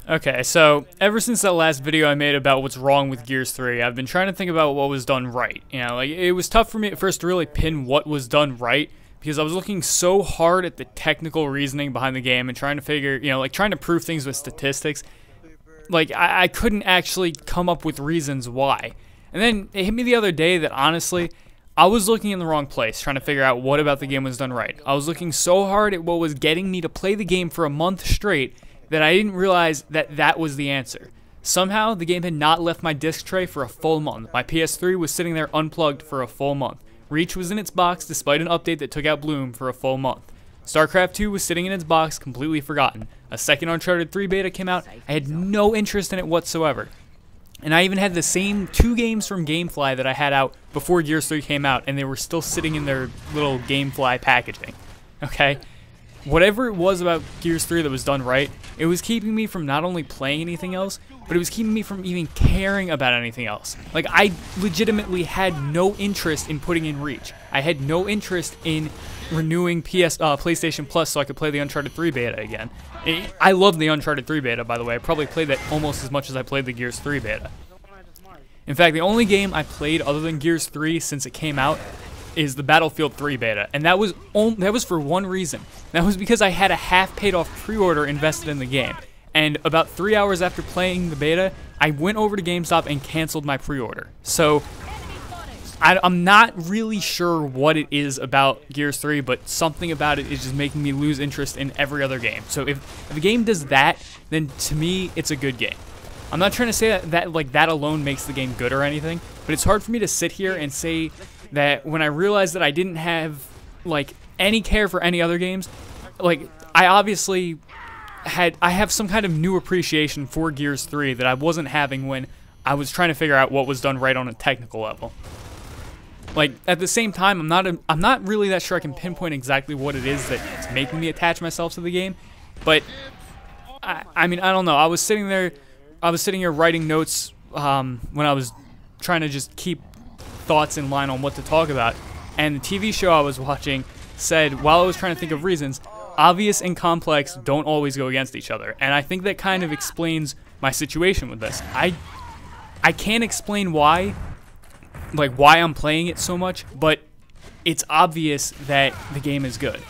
Okay, so ever since that last video I made about what's wrong with Gears 3, I've been trying to think about what was done right. You know, like, it was tough for me at first to really pin what was done right, because I was looking so hard at the technical reasoning behind the game and trying to figure, you know, like, trying to prove things with statistics. Like, I couldn't actually come up with reasons why. And then it hit me the other day that, honestly, I was looking in the wrong place, trying to figure out what about the game was done right. I was looking so hard at what was getting me to play the game for a month straight that I didn't realize that that was the answer. Somehow, the game had not left my disc tray for a full month. My PS3 was sitting there unplugged for a full month. Reach was in its box despite an update that took out Bloom for a full month. StarCraft 2 was sitting in its box, completely forgotten. A second Uncharted 3 beta came out. I had no interest in it whatsoever. And I even had the same 2 games from Gamefly that I had out before Gears 3 came out, and they were still sitting in their little Gamefly packaging. Okay? Whatever it was about Gears 3 that was done right, it was keeping me from not only playing anything else, but it was keeping me from even caring about anything else. Like, I legitimately had no interest in putting in Reach. I had no interest in renewing PlayStation Plus so I could play the Uncharted 3 beta again. I love the Uncharted 3 beta, by the way. I probably played that almost as much as I played the Gears 3 beta. In fact, the only game I played other than Gears 3 since it came out is the Battlefield 3 beta, and that was for one reason. That was because I had a half-paid-off pre-order invested in the game, and about 3 hours after playing the beta, I went over to GameStop and canceled my pre-order. So, I'm not really sure what it is about Gears 3, but something about it is just making me lose interest in every other game. So if a game does that, then to me, it's a good game. I'm not trying to say that alone makes the game good or anything, but it's hard for me to sit here and say that when I realized that I didn't have, like, any care for any other games, like, I obviously have some kind of new appreciation for Gears 3 that I wasn't having when I was trying to figure out what was done right on a technical level. Like, at the same time, I'm not really that sure I can pinpoint exactly what it is that's making me attach myself to the game, but I mean, I don't know. I was sitting here writing notes when I was trying to just keep thoughts in line on what to talk about, and the TV show I was watching said, while I was trying to think of reasons, obvious and complex don't always go against each other, and I think that kind of explains my situation with this. I can't explain why I'm playing it so much, but it's obvious that the game is good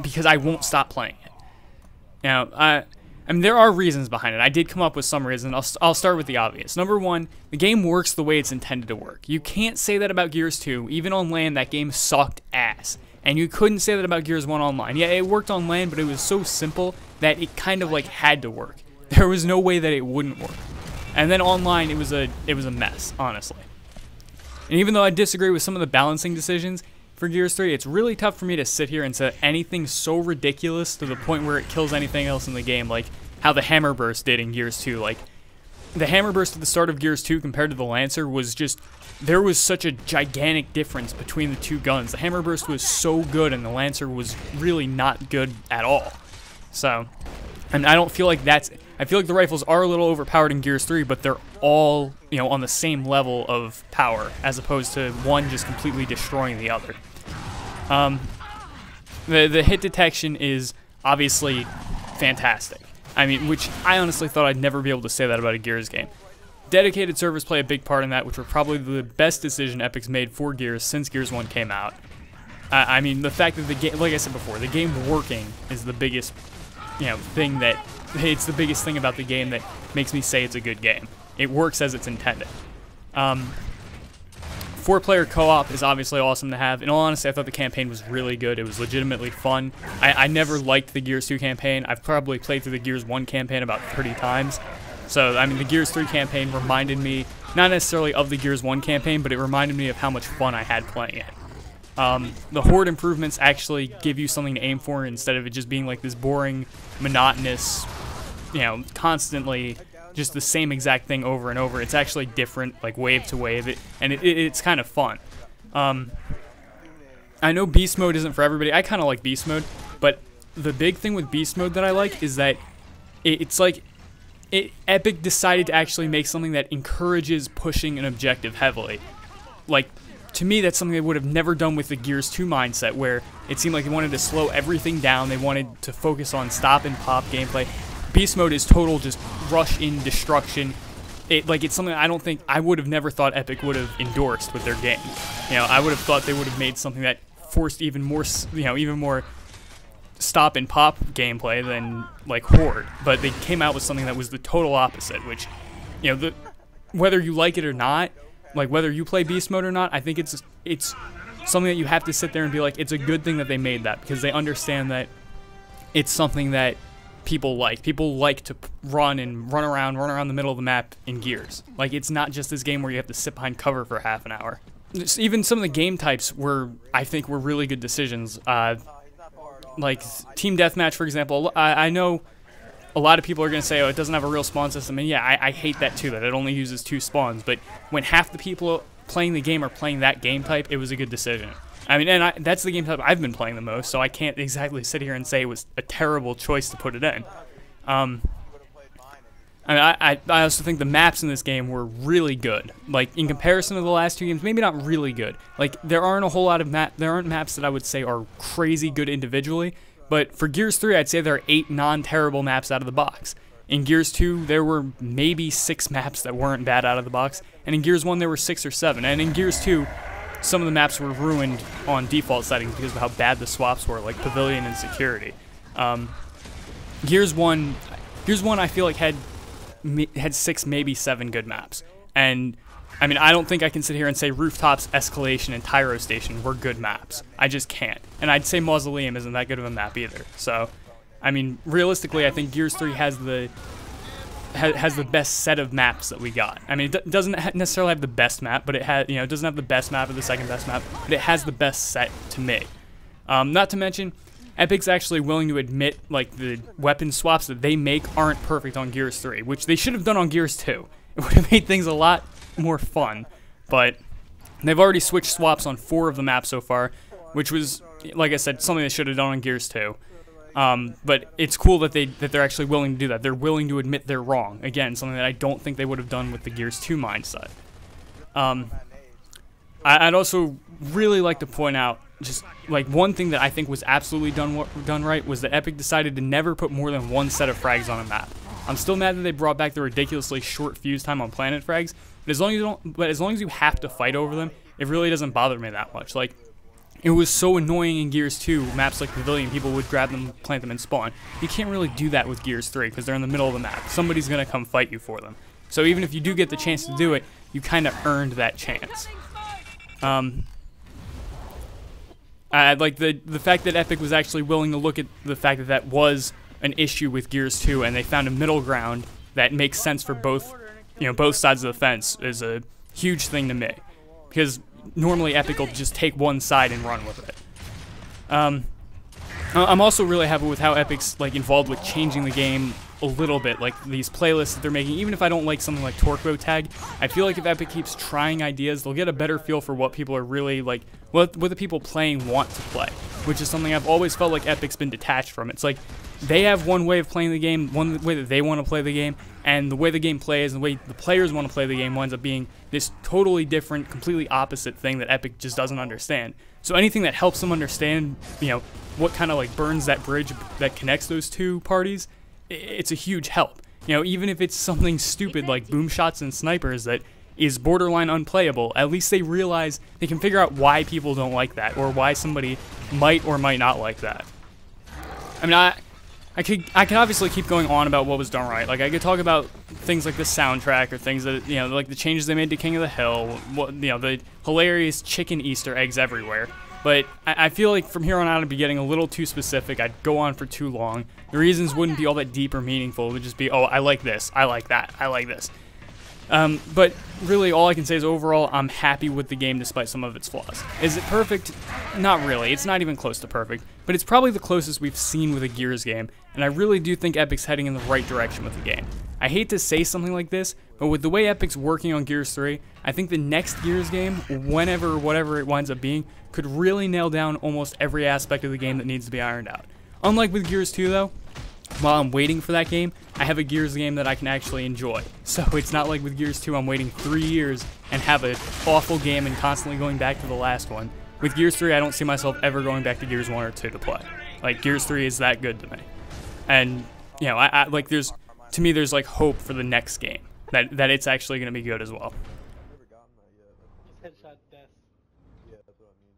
because I won't stop playing it. Now, I mean, there are reasons behind it. I did come up with some reasons. I'll start with the obvious. Number one, the game works the way it's intended to work. You can't say that about Gears 2. Even on LAN, that game sucked ass. And you couldn't say that about Gears 1 online. Yeah, it worked on LAN, but it was so simple that it kind of, like, had to work. There was no way that it wouldn't work. And then online, it was a mess, honestly. And even though I disagree with some of the balancing decisions for Gears 3, it's really tough for me to sit here and say anything so ridiculous to the point where it kills anything else in the game, like how the Hammer Burst did in Gears 2. Like, the Hammer Burst at the start of Gears 2 compared to the Lancer was just, there was such a gigantic difference between the two guns. The Hammer Burst was so good, and the Lancer was really not good at all. So, and I don't feel like I feel like the rifles are a little overpowered in Gears 3, but they're all, you know, on the same level of power, as opposed to one just completely destroying the other. The hit detection is obviously fantastic. I mean, which I honestly thought I'd never be able to say that about a Gears game. Dedicated servers play a big part in that, which were probably the best decision Epic's made for Gears since Gears 1 came out. I mean, the fact that the game, like I said before, the game working is the biggest, you know, thing that, it's the biggest thing about the game that makes me say it's a good game. It works as it's intended. 4-player co-op is obviously awesome to have. In all honesty, I thought the campaign was really good. It was legitimately fun. I never liked the Gears 2 campaign. I've probably played through the Gears 1 campaign about 30 times. So, I mean, the Gears 3 campaign reminded me, not necessarily of the Gears 1 campaign, but it reminded me of how much fun I had playing it. The Horde improvements actually give you something to aim for instead of it just being like this boring, monotonous, you know, constantly just the same exact thing over and over. It's actually different, like wave to wave, and it's kind of fun. I know Beast Mode isn't for everybody. I kind of like Beast Mode, but the big thing with Beast Mode that I like is that it's like Epic decided to actually make something that encourages pushing an objective heavily. Like, to me, that's something they would have never done with the Gears 2 mindset, where it seemed like they wanted to slow everything down. They wanted to focus on stop and pop gameplay. Beast Mode is total just rush in destruction. It's something I would have never thought Epic would have endorsed with their game. I would have thought they would have made something that forced even more stop and pop gameplay than like Horde, but they came out with something that was the total opposite, which, whether you like it or not, like whether you play Beast Mode or not, I think it's something that you have to sit there and be like, it's a good thing that they made that, because they understand that it's something that people like. People like to run around the middle of the map in Gears. Like, it's not just this game where you have to sit behind cover for half an hour. Even some of the game types I think were really good decisions. Like Team Deathmatch, for example. I know a lot of people are going to say, oh, it doesn't have a real spawn system. And yeah, I hate that too, that it only uses 2 spawns. But when half the people playing the game are playing that game type, it was a good decision. I mean, and that's the game type I've been playing the most, so I can't exactly sit here and say it was a terrible choice to put it in. I also think the maps in this game were really good. Like, in comparison to the last 2 games, maybe not really good. Like, there aren't a whole lot of there aren't maps that I would say are crazy good individually, but for Gears 3, I'd say there are 8 non-terrible maps out of the box. In Gears 2, there were maybe 6 maps that weren't bad out of the box, and in Gears 1, there were 6 or 7, and in Gears 2, some of the maps were ruined on default settings because of how bad the swaps were, like Pavilion and Security. Gears 1, I feel like had 6, maybe 7 good maps. And, I mean, I don't think I can sit here and say Rooftops, Escalation, and Tyro Station were good maps. I just can't. And I'd say Mausoleum isn't that good of a map either. So, I mean, realistically, I think Gears 3 has the best set of maps that we got. I mean, it doesn't necessarily have the best map, but it has, it doesn't have the best map or the second best map, but it has the best set to me. Not to mention, Epic's actually willing to admit, like, the weapon swaps that they make aren't perfect on Gears 3, which they should have done on Gears 2. It would have made things a lot more fun, but they've already switched swaps on 4 of the maps so far, which was, like I said, something they should have done on Gears 2. But it's cool that they're actually willing to do that. They're willing to admit they're wrong. Again, something that I don't think they would have done with the Gears 2 mindset. I'd also really like to point out just like one thing that I think was absolutely done right was that Epic decided to never put more than 1 set of frags on a map. I'm still mad that they brought back the ridiculously short fuse time on planet frags, but as long as you have to fight over them, it really doesn't bother me that much. Like, it was so annoying in Gears 2, maps like Pavilion, people would grab them, plant them, and spawn. You can't really do that with Gears 3 because they're in the middle of the map. Somebody's going to come fight you for them. So even if you do get the chance to do it, you kind of earned that chance. Like the fact that Epic was actually willing to look at the fact that that was an issue with Gears 2, and they found a middle ground that makes sense for both sides of the fence is a huge thing to me. Because normally Epic will just take one side and run with it. I'm also really happy with how Epic's involved with changing the game a little bit, like these playlists that they're making. Even if I don't like something like Turbo Tag, I feel like if Epic keeps trying ideas, they'll get a better feel for what people are really like, what the people playing want to play, which is something I've always felt like Epic's been detached from. It's like they have one way of playing the game, one way that they want to play the game, and the way the game plays and the way the players want to play the game winds up being this totally different, completely opposite thing that Epic just doesn't understand. So anything that helps them understand, what kind of burns that bridge that connects those two parties, it's a huge help. Even if it's something stupid like boom shots and snipers that is borderline unplayable, at least they realize they can figure out why people don't like that or why somebody might or might not like that. I mean, I could obviously keep going on about what was done right. Like, I could talk about things like the soundtrack or things that, like the changes they made to King of the Hill, the hilarious chicken Easter eggs everywhere. But I feel like from here on out I'd be getting a little too specific. I'd go on for too long. The reasons wouldn't be all that deep or meaningful. It would just be, oh, I like this, I like that, I like this. But really, all I can say is overall, I'm happy with the game despite some of its flaws. Is it perfect? Not really. It's not even close to perfect. But it's probably the closest we've seen with a Gears game, and I really do think Epic's heading in the right direction with the game. I hate to say something like this, but with the way Epic's working on Gears 3, I think the next Gears game, whatever it winds up being, could really nail down almost every aspect of the game that needs to be ironed out. Unlike with Gears 2, though, while I'm waiting for that game, I have a Gears game that I can actually enjoy. So it's not like with Gears 2 I'm waiting 3 years and have an awful game and constantly going back to the last one. With Gears 3, I don't see myself ever going back to Gears 1 or 2 to play. Like, Gears 3 is that good to me. And you know, I like there's to me there's like hope for the next game that it's actually gonna be good as well. Never gotten that yet. Headshot death. Yeah, that's what I mean.